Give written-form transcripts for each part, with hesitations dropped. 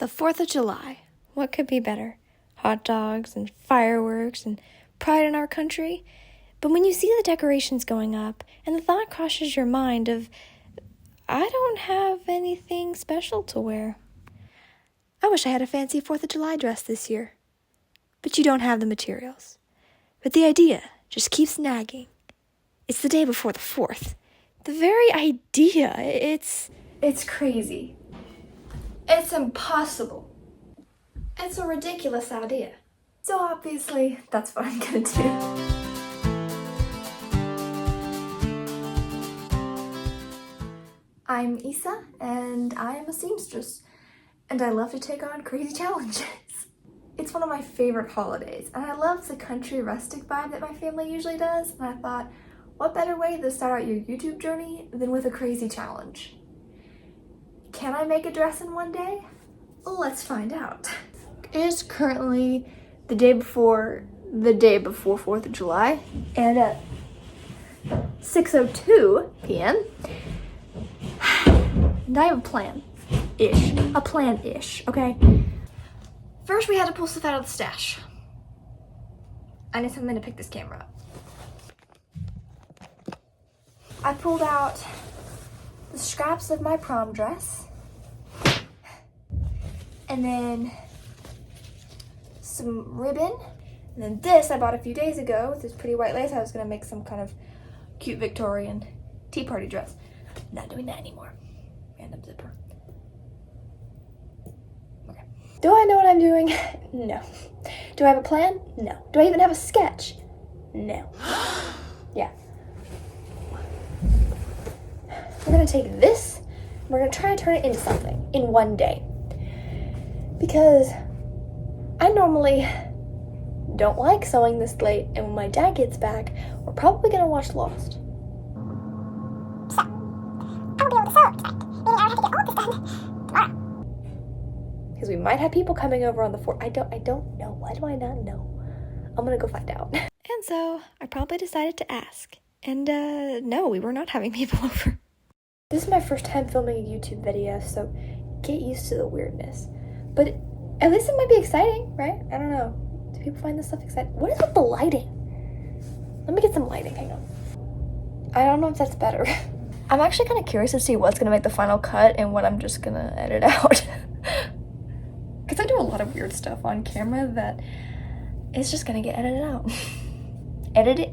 The 4th of July. What could be better? Hot dogs and fireworks and pride in our country. But when you see the decorations going up and the thought crosses your mind of, I don't have anything special to wear. I wish I had a fancy 4th of July dress this year. But you don't have the materials. But the idea just keeps nagging. It's the day before the 4th. The very idea, it's crazy. It's impossible. It's a ridiculous idea. So obviously, that's what I'm gonna do. I'm Isa, and I am a seamstress, and I love to take on crazy challenges. It's one of my favorite holidays, and I love the country rustic vibe that my family usually does, and I thought, what better way to start out your YouTube journey than with a crazy challenge? Can I make a dress in one day? Let's find out. It is currently the day before 4th of July, and at 6:02 p.m. And I have a plan-ish, okay? First, we had to pull stuff out of the stash. I need something to pick this camera up. I pulled out the scraps of my prom dress, and then some ribbon, and then this I bought a few days ago with this pretty white lace. I was gonna make some kind of cute Victorian tea party dress. Not doing that anymore. Random zipper. Okay. Do I know what I'm doing? No. Do I have a plan? No. Do I even have a sketch? No. Yeah. We're gonna take this, and we're gonna try to turn it into something in one day. Because I normally don't like sewing this late, and when my dad gets back, we're probably gonna watch Lost. So, I won't be able to sew tonight, meaning I would have to get all this done tomorrow. Because we might have people coming over on the 4th. I don't know. Why do I not know? I'm gonna go find out. And so, I probably decided to ask. And no, we were not having people over. This is my first time filming a YouTube video, so get used to the weirdness. But at least it might be exciting, right? I don't know. Do people find this stuff exciting? What is with the lighting? Let me get some lighting, hang on. I don't know if that's better. I'm actually kind of curious to see what's gonna make the final cut and what I'm just gonna edit out. Because I do a lot of weird stuff on camera that it's just gonna get edited out. Edited.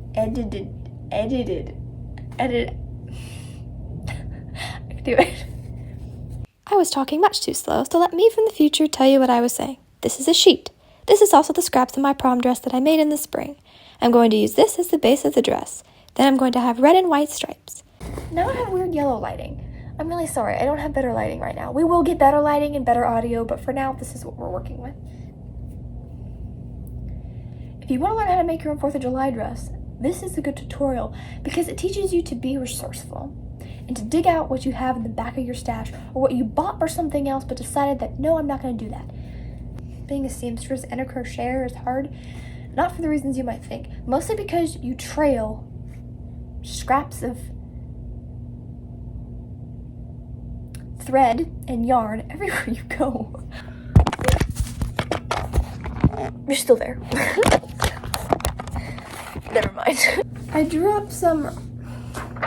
I can do it. I was talking much too slow, so let me from the future tell you what I was saying. This is a sheet. This is also the scraps of my prom dress that I made in the spring. I'm going to use this as the base of the dress. Then I'm going to have red and white stripes. Now I have weird yellow lighting. I'm really sorry, I don't have better lighting right now. We will get better lighting and better audio, but for now, this is what we're working with. If you want to learn how to make your own 4th of July dress, this is a good tutorial because it teaches you to be resourceful and to dig out what you have in the back of your stash or what you bought for something else but decided that, no, I'm not going to do that. Being a seamstress and a crocheter is hard, not for the reasons you might think, mostly because you trail scraps of thread and yarn everywhere you go. You're still there. Never mind. I drew up some...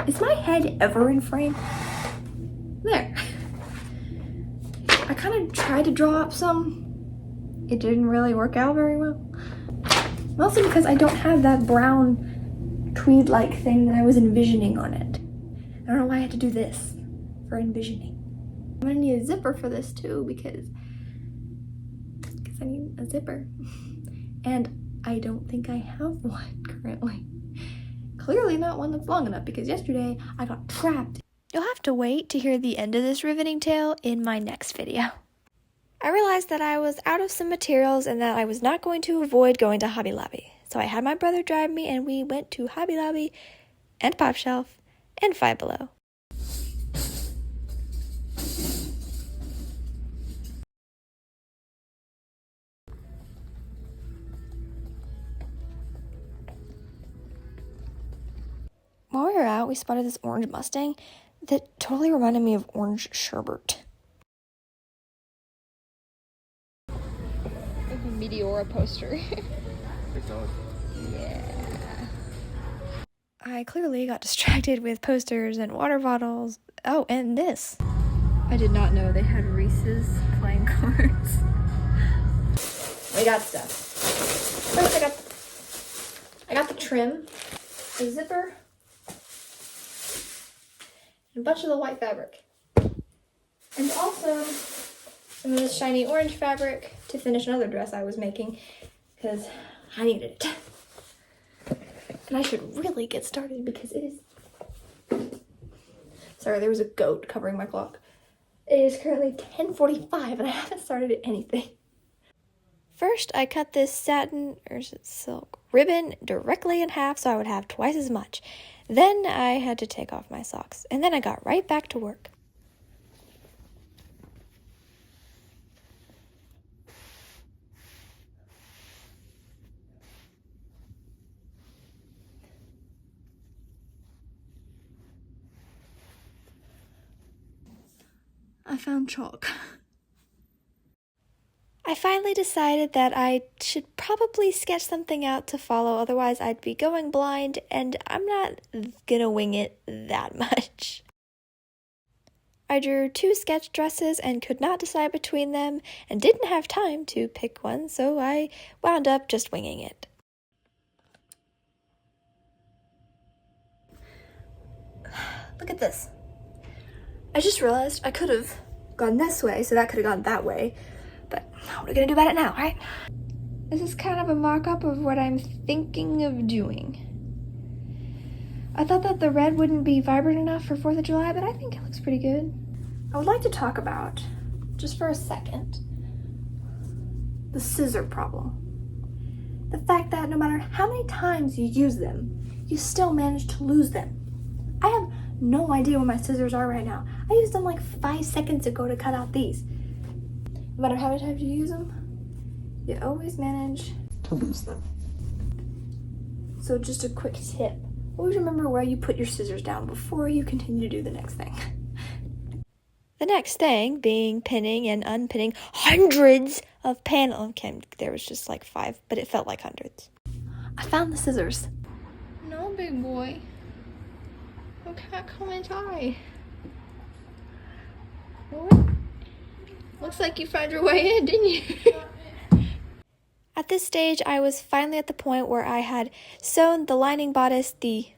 Is my head ever in frame? There. I kind of tried to draw up some. It didn't really work out very well. Mostly because I don't have that brown tweed-like thing that I was envisioning on it. I don't know why I had to do this for envisioning. I'm gonna need a zipper for this too because I need a zipper. And I don't think I have one currently. Clearly not one that's long enough because yesterday I got trapped. You'll have to wait to hear the end of this riveting tale in my next video. I realized that I was out of some materials and that I was not going to avoid going to Hobby Lobby. So I had my brother drive me and we went to Hobby Lobby and Pop Shelf and Five Below. While we were out, we spotted this orange Mustang that totally reminded me of orange sherbet. Meteora poster. It's all. Yeah. I clearly got distracted with posters and water bottles. Oh, and this. I did not know they had Reese's playing cards. We got stuff. First, I got the trim, the zipper, and a bunch of the white fabric. And also some of this shiny orange fabric to finish another dress I was making because I needed it. And I should really get started because it is... Sorry, there was a goat covering my clock. It is currently 10:45 and I haven't started anything. First, I cut this satin, or is it silk, ribbon directly in half so I would have twice as much. Then I had to take off my socks, and then I got right back to work. I found chalk. I finally decided that I should probably sketch something out to follow, otherwise I'd be going blind, and I'm not gonna wing it that much. I drew 2 sketch dresses and could not decide between them, and didn't have time to pick one, so I wound up just winging it. Look at this. I just realized I could have gone this way, so that could have gone that way. But what are we gonna do about it now, right? This is kind of a mock-up of what I'm thinking of doing. I thought that the red wouldn't be vibrant enough for 4th of July, but I think it looks pretty good. I would like to talk about, just for a second, the scissor problem. The fact that no matter how many times you use them, you still manage to lose them. I have no idea where my scissors are right now. I used them like 5 seconds ago to cut out these. No matter how many times you use them, you always manage To lose them. So just a quick tip. Always remember where you put your scissors down before you continue to do the next thing. The next thing being pinning and unpinning hundreds of panels. Okay, there was just like 5, but it felt like hundreds. I found the scissors. No, big boy. You can't come inside. What? Looks like you found your way in, didn't you? At this stage, I was finally at the point where I had sewn the lining bodice, the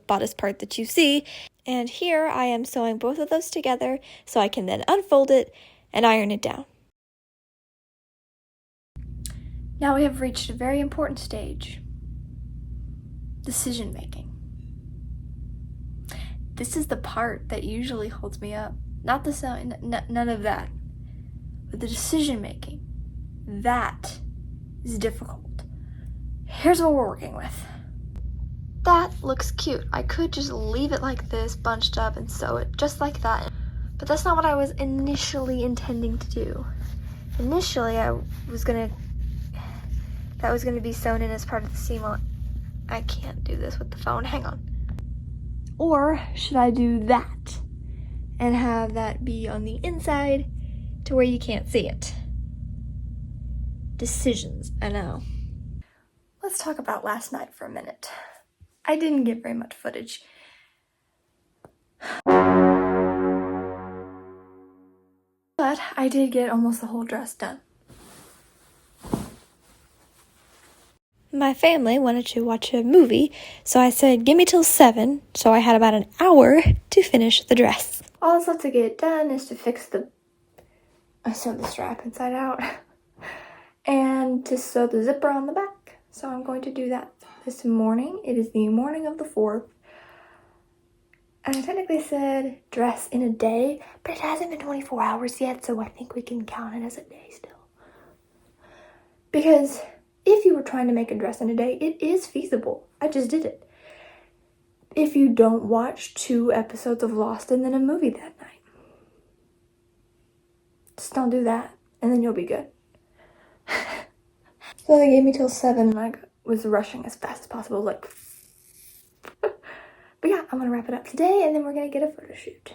bodice part that you see, and here I am sewing both of those together so I can then unfold it and iron it down. Now we have reached a very important stage. Decision making. This is the part that usually holds me up. Not the sewing, none of that. But the decision making. That is difficult. Here's what we're working with. That looks cute. I could just leave it like this, bunched up, and sew it just like that. But that's not what I was initially intending to do. Initially, that was gonna be sewn in as part of the seam. I can't do this with the phone, hang on. Or should I do that and have that be on the inside to where you can't see it? Decisions, I know. Let's talk about last night for a minute. I didn't get very much footage. But I did get almost the whole dress done. My family wanted to watch a movie, so I said, give me till 7, so I had about an hour to finish the dress. All that's left to get done is to fix I sewed the strap inside out, and to sew the zipper on the back. So I'm going to do that this morning. It is the morning of the 4th. And I technically said dress in a day, but it hasn't been 24 hours yet, so I think we can count it as a day still. Because if you were trying to make a dress in a day, it is feasible. I just did it. If you don't watch 2 episodes of Lost and then a movie that night. Just don't do that, and then you'll be good. So they gave me till 7, and I was rushing as fast as possible, like. But yeah, I'm gonna wrap it up today, and then we're gonna get a photo shoot.